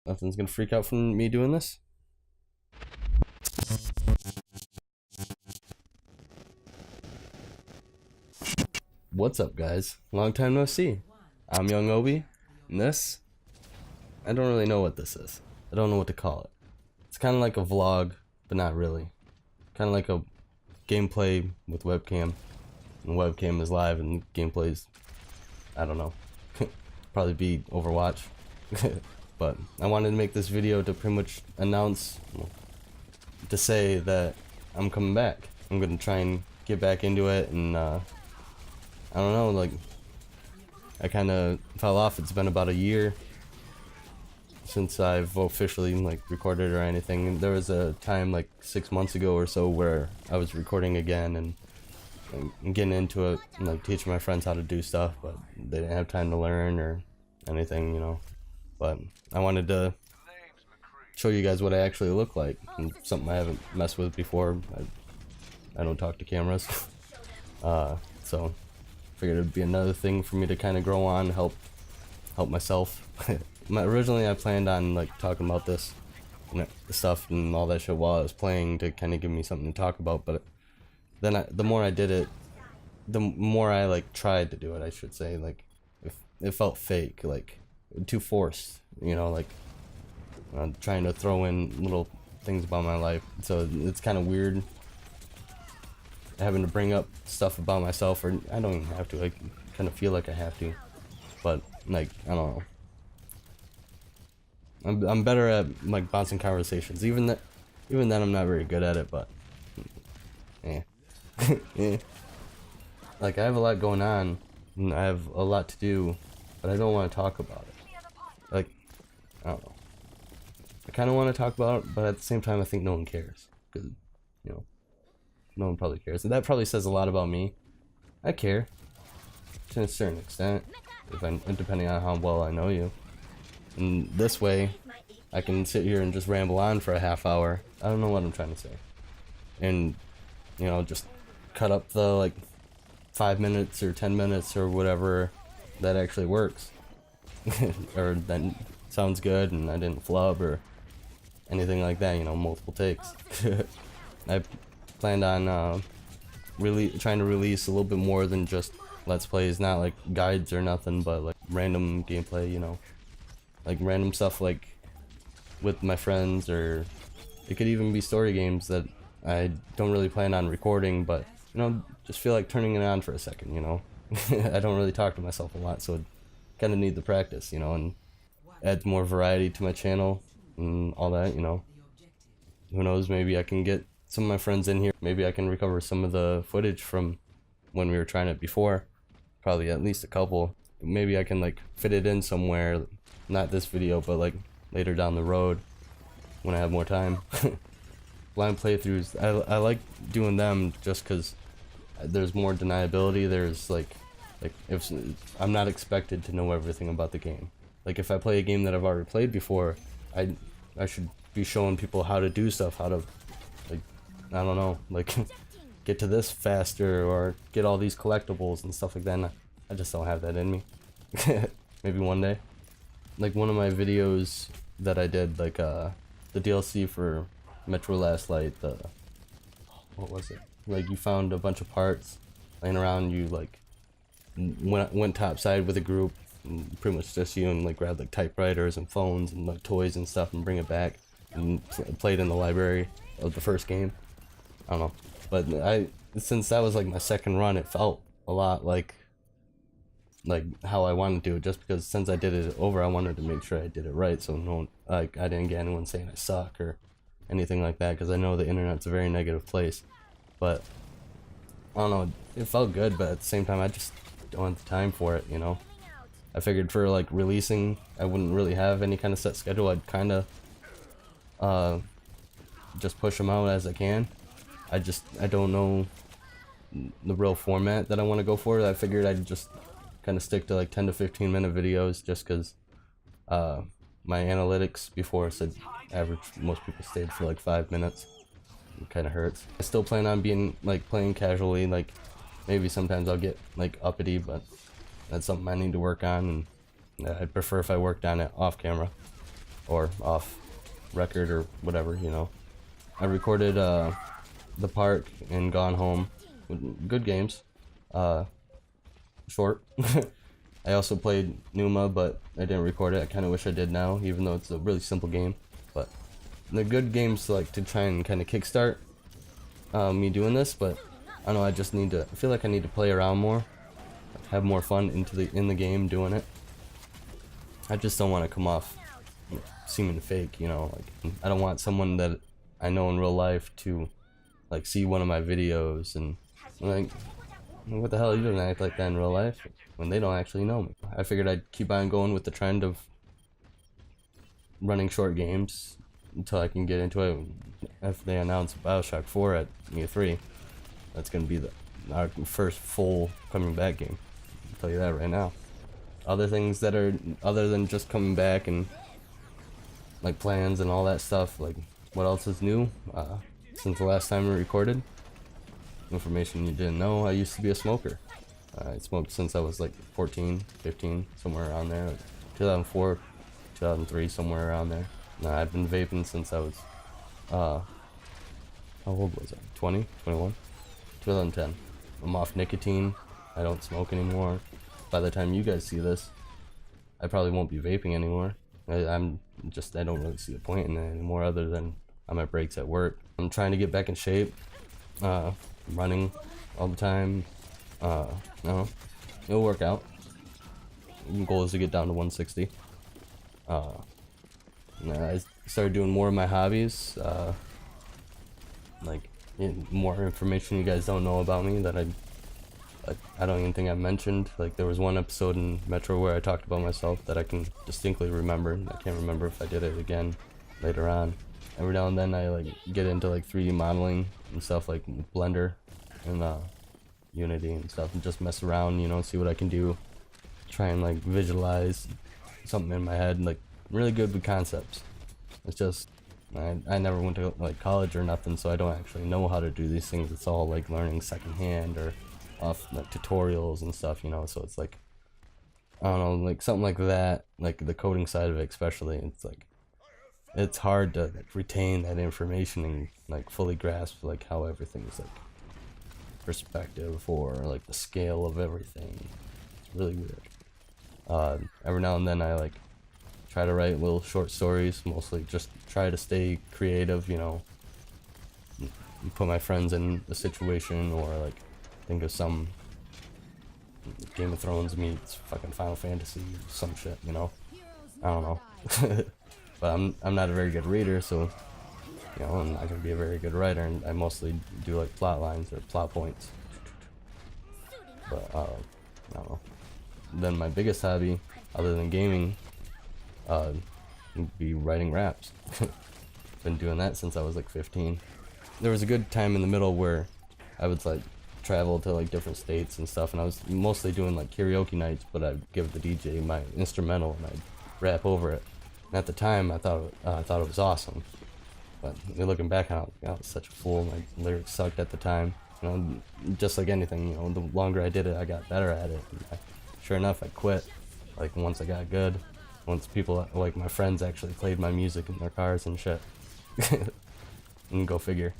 Nothing's gonna freak out from me doing this. What's up, guys? Long time no see. I'm Young OBI, and this, I don't really know what this is. I don't know what to call it. It's kind of like a vlog, but not really. Kind of like a gameplay with webcam, and webcam is live, and gameplay's, I don't know, probably be Overwatch. But I wanted to make this video to pretty much announce, to say that I'm coming back. I'm gonna try and get back into it, and I don't know, like, I kind of fell off. It's been about a year since I've officially like recorded or anything. There was a time like 6 months ago or so where I was recording again and getting into it and like teaching my friends how to do stuff, but they didn't have time to learn or anything, you know. But I wanted to show you guys what I actually look like, and something I haven't messed with before. I don't talk to cameras, so figured it'd be another thing for me to kind of grow on, help myself. Originally I planned on like talking about this stuff and all that shit while I was playing to kind of give me something to talk about, but then the more I did it, the more I like tried to do it, I should say, like it felt fake, like too forced, you know, like trying to throw in little things about my life. So it's kind of weird having to bring up stuff about myself, or I don't even have to, I kind of feel like I have to, but like, I don't know. I'm better at like bouncing conversations, even then I'm not very good at it, but yeah. Like, I have a lot going on and I have a lot to do, but I don't want to talk about it. Like, I don't know, I kind of want to talk about it, but at the same time I think no one cares, because, you know, no one probably cares, and that probably says a lot about me. I care to a certain extent, depending on how well I know you. And this way, I can sit here and just ramble on for a half hour. I don't know what I'm trying to say. And, you know, just cut up the, like, 5 minutes or 10 minutes or whatever that actually works. Or that sounds good and I didn't flub or anything like that, you know, multiple takes. I planned on trying to release a little bit more than just Let's Plays, not like guides or nothing, but like random gameplay, you know. Like random stuff like with my friends, or it could even be story games that I don't really plan on recording, but, you know, just feel like turning it on for a second, you know. I don't really talk to myself a lot, so I kind of need the practice, you know, and add more variety to my channel and all that, you know. Who knows, maybe I can get some of my friends in here. Maybe I can recover some of the footage from when we were trying it before. Probably at least a couple. Maybe I can like fit it in somewhere. Not this video, but like later down the road when I have more time. Blind playthroughs, I like doing them just because there's more deniability. There's like if I'm not expected to know everything about the game. Like if I play a game that I've already played before, I should be showing people how to do stuff, how to, like, I don't know, like get to this faster or get all these collectibles and stuff like that. And I just don't have that in me. Maybe one day. Like one of my videos that I did, like the DLC for Metro Last Light, what was it? Like you found a bunch of parts laying around, you like went topside with a group, and pretty much just you, and like grabbed like typewriters and phones and like toys and stuff and bring it back and played in the library of the first game. I don't know, but since that was like my second run, it felt a lot like how I wanted to do it, just because since I did it over, I wanted to make sure I did it right, so no one, like, I didn't get anyone saying I suck or anything like that, because I know the internet's a very negative place. But I don't know, it felt good, but at the same time I just don't have the time for it, you know. I figured for like releasing, I wouldn't really have any kind of set schedule. I'd kind of just push them out as I can. I don't know the real format that I want to go for. I figured I'd just kind of stick to like 10 to 15 minute videos, just because my analytics before said average, most people stayed for like 5 minutes. It kind of hurts. I still plan on being like playing casually, like maybe sometimes I'll get like uppity, but that's something I need to work on, and I'd prefer if I worked on it off camera. or off record or whatever, you know. I recorded The Park and Gone Home. Good games. Short. I also played Numa, but I didn't record it. I kind of wish I did now, even though it's a really simple game. But they're good games to, like, to try and kind of kickstart me doing this. But I don't know. I just need to. I feel like I need to play around more, have more fun in the game doing it. I just don't want to come off seeming fake, you know. Like, I don't want someone that I know in real life to, like, see one of my videos and like, what the hell, you don't act like that in real life, when they don't actually know me. I figured I'd keep on going with the trend of running short games until I can get into it. If they announce Bioshock 4 at E3, that's gonna be our first full coming back game. I'll tell you that right now. Other things that are other than just coming back and like plans and all that stuff, like what else is new since the last time we recorded? Information you didn't know: I used to be a smoker. I smoked since I was like 14, 15, somewhere around there, like 2004, 2003, somewhere around there. I've been vaping since I was how old was I? 20, 21, 2010. I'm off nicotine. I don't smoke anymore. By the time you guys see this, I probably won't be vaping anymore. I don't really see a point in it anymore, other than I'm at breaks at work. I'm trying to get back in shape, running all the time. No, it'll work out. The goal is to get down to 160. I started doing more of my hobbies, like more information you guys don't know about me that I don't even think I mentioned. Like, there was one episode in Metro where I talked about myself that I can distinctly remember. I can't remember if I did it again later on. Every now and then I like get into like 3D modeling and stuff, like Blender and Unity and stuff, and just mess around, you know, see what I can do. Try and like visualize something in my head. Like, I'm really good with concepts. It's just I never went to like college or nothing, so I don't actually know how to do these things. It's all like learning secondhand or off like tutorials and stuff, you know. So it's like, I don't know, like something like that, like the coding side of it especially. It's like, it's hard to like retain that information and like fully grasp like how everything's like perspective or like the scale of everything. It's really weird. Every now and then I like try to write little short stories, mostly just try to stay creative, you know, put my friends in a situation, or like think of some Game of Thrones meets fucking Final Fantasy, some shit, you know. I don't know. But I'm not a very good reader, so, you know, I'm not gonna be a very good writer, and I mostly do like plot lines or plot points. But I don't know. Then my biggest hobby, other than gaming, would be writing raps. Been doing that since I was like 15. There was a good time in the middle where I would like travel to like different states and stuff, and I was mostly doing like karaoke nights, but I'd give the DJ my instrumental and I'd rap over it. And at the time I thought it was awesome, but looking back on it, I was such a fool. My lyrics sucked at the time, you know. Just like anything, you know, the longer I did it, I got better at it. Sure enough, I quit like once I got good, once people like my friends actually played my music in their cars and shit. And go figure.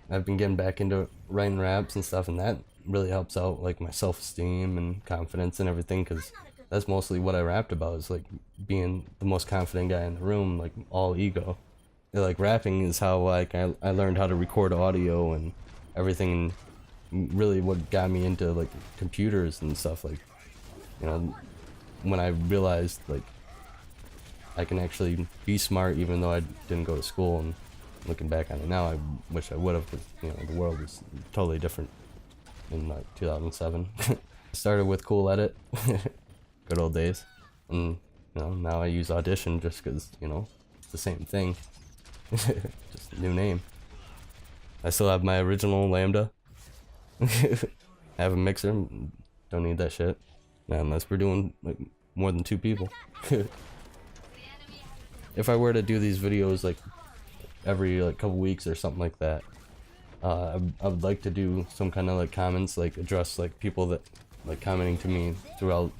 I've been getting back into writing raps and stuff, and that really helps out like my self-esteem and confidence and everything, because that's mostly what I rapped about, is like being the most confident guy in the room, like all ego. Like, rapping is how like I learned how to record audio and everything, and really what got me into like computers and stuff. Like, you know, when I realized like I can actually be smart even though I didn't go to school. And looking back on it now, I wish I would have, because, you know, the world was totally different in like 2007. Started with Cool Edit, good old days, and you know, now I use Audition just because, you know, it's the same thing, just a new name. I still have my original Lambda. I have a mixer, don't need that shit, not unless we're doing like more than 2 people. If I were to do these videos like every like couple weeks or something like that, I would like to do some kind of like comments, like address like people that like commenting to me throughout,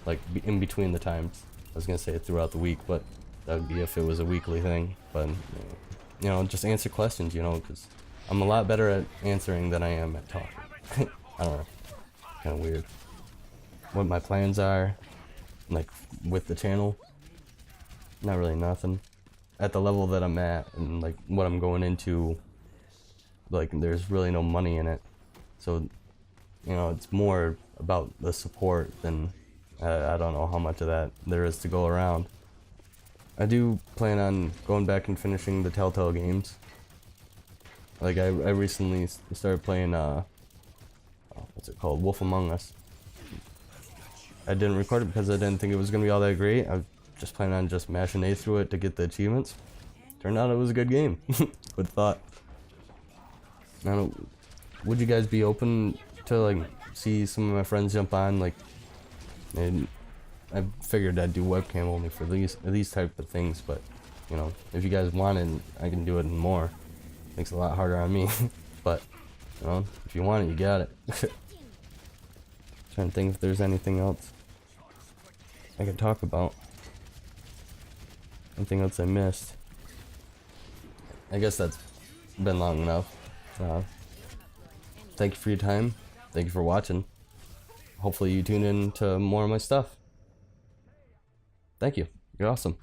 like in between the times. I was gonna say throughout the week, but That would be if it was a weekly thing. But you know, just answer questions. You know, because I'm a lot better at answering than I am at talking. I don't know. Kind of weird. What my plans are, like with the channel, not really nothing. At the level that I'm at and like what I'm going into, like there's really no money in it. So, you know, it's more about the support than I don't know how much of that there is to go around. I do plan on going back and finishing the Telltale games. Like I recently started playing what's it called? Wolf Among Us. I didn't record it because I didn't think it was gonna be all that great. I was just planning on just mashing A through it to get the achievements. Turned out it was a good game. Would thought. I don't. Would you guys be open to like see some of my friends jump on? Like, and I figured I'd do webcam only for these type of things, but you know, if you guys want it, I can do it and more. Makes it a lot harder on me, but you know, if you want it, you got it. Trying to think if there's anything else I could talk about. Anything else I missed? I guess that's been long enough. Thank you for your time. Thank you for watching. Hopefully you tune in to more of my stuff. Thank you. You're awesome.